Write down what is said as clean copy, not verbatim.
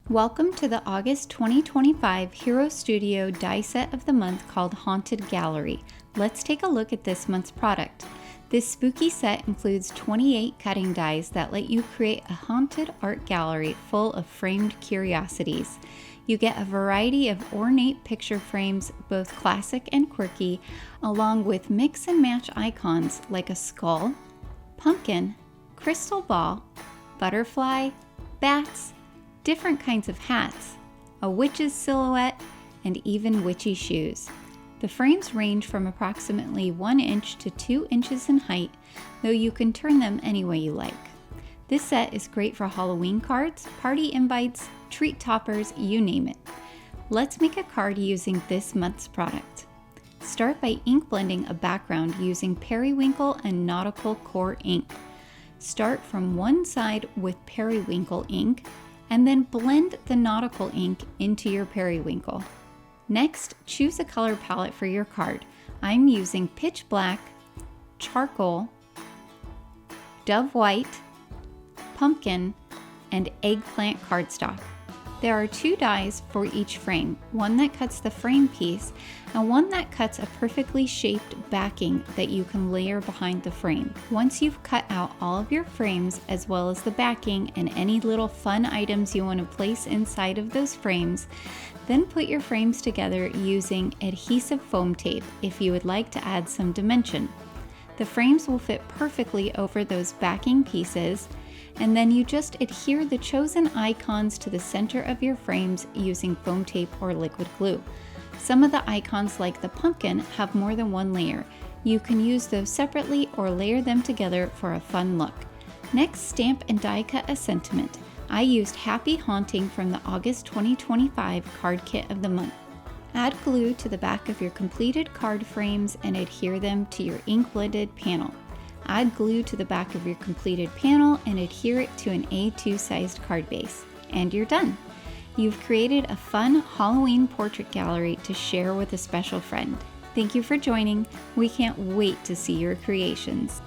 Welcome to the August 2025 Hero Studio die set of the month called Haunted Gallery. Let's take a look at this month's product. This spooky set includes 28 cutting dies that let you create a haunted art gallery full of framed curiosities. You get a variety of ornate picture frames, both classic and quirky, along with mix and match icons like a skull, pumpkin, crystal ball, butterfly, bats, different kinds of hats, a witch's silhouette, and even witchy shoes. The frames range from approximately 1 inch to 2 inches in height, though you can turn them any way you like. This set is great for Halloween cards, party invites, treat toppers, you name it. Let's make a card using this month's product. Start by ink blending a background using Periwinkle and Nautical Core ink. Start from one side with Periwinkle ink, and then blend the nautical ink into your periwinkle. Next, choose a color palette for your card. I'm using pitch black, charcoal, dove white, pumpkin, and eggplant cardstock. There are 2 dies for each frame, one that cuts the frame piece and one that cuts a perfectly shaped backing that you can layer behind the frame. Once you've cut out all of your frames as well as the backing and any little fun items you want to place inside of those frames, then put your frames together using adhesive foam tape if you would like to add some dimension. The frames will fit perfectly over those backing pieces, and then you just adhere the chosen icons to the center of your frames using foam tape or liquid glue. Some of the icons, like the pumpkin, have more than one layer. You can use those separately or layer them together for a fun look. Next, stamp and die cut a sentiment. I used Happy Haunting from the August 2025 card kit of the month. Add glue to the back of your completed card frames and adhere them to your ink blended panel. Add glue to the back of your completed panel and adhere it to an A2 sized card base. And you're done! You've created a fun Halloween portrait gallery to share with a special friend. Thank you for joining. We can't wait to see your creations.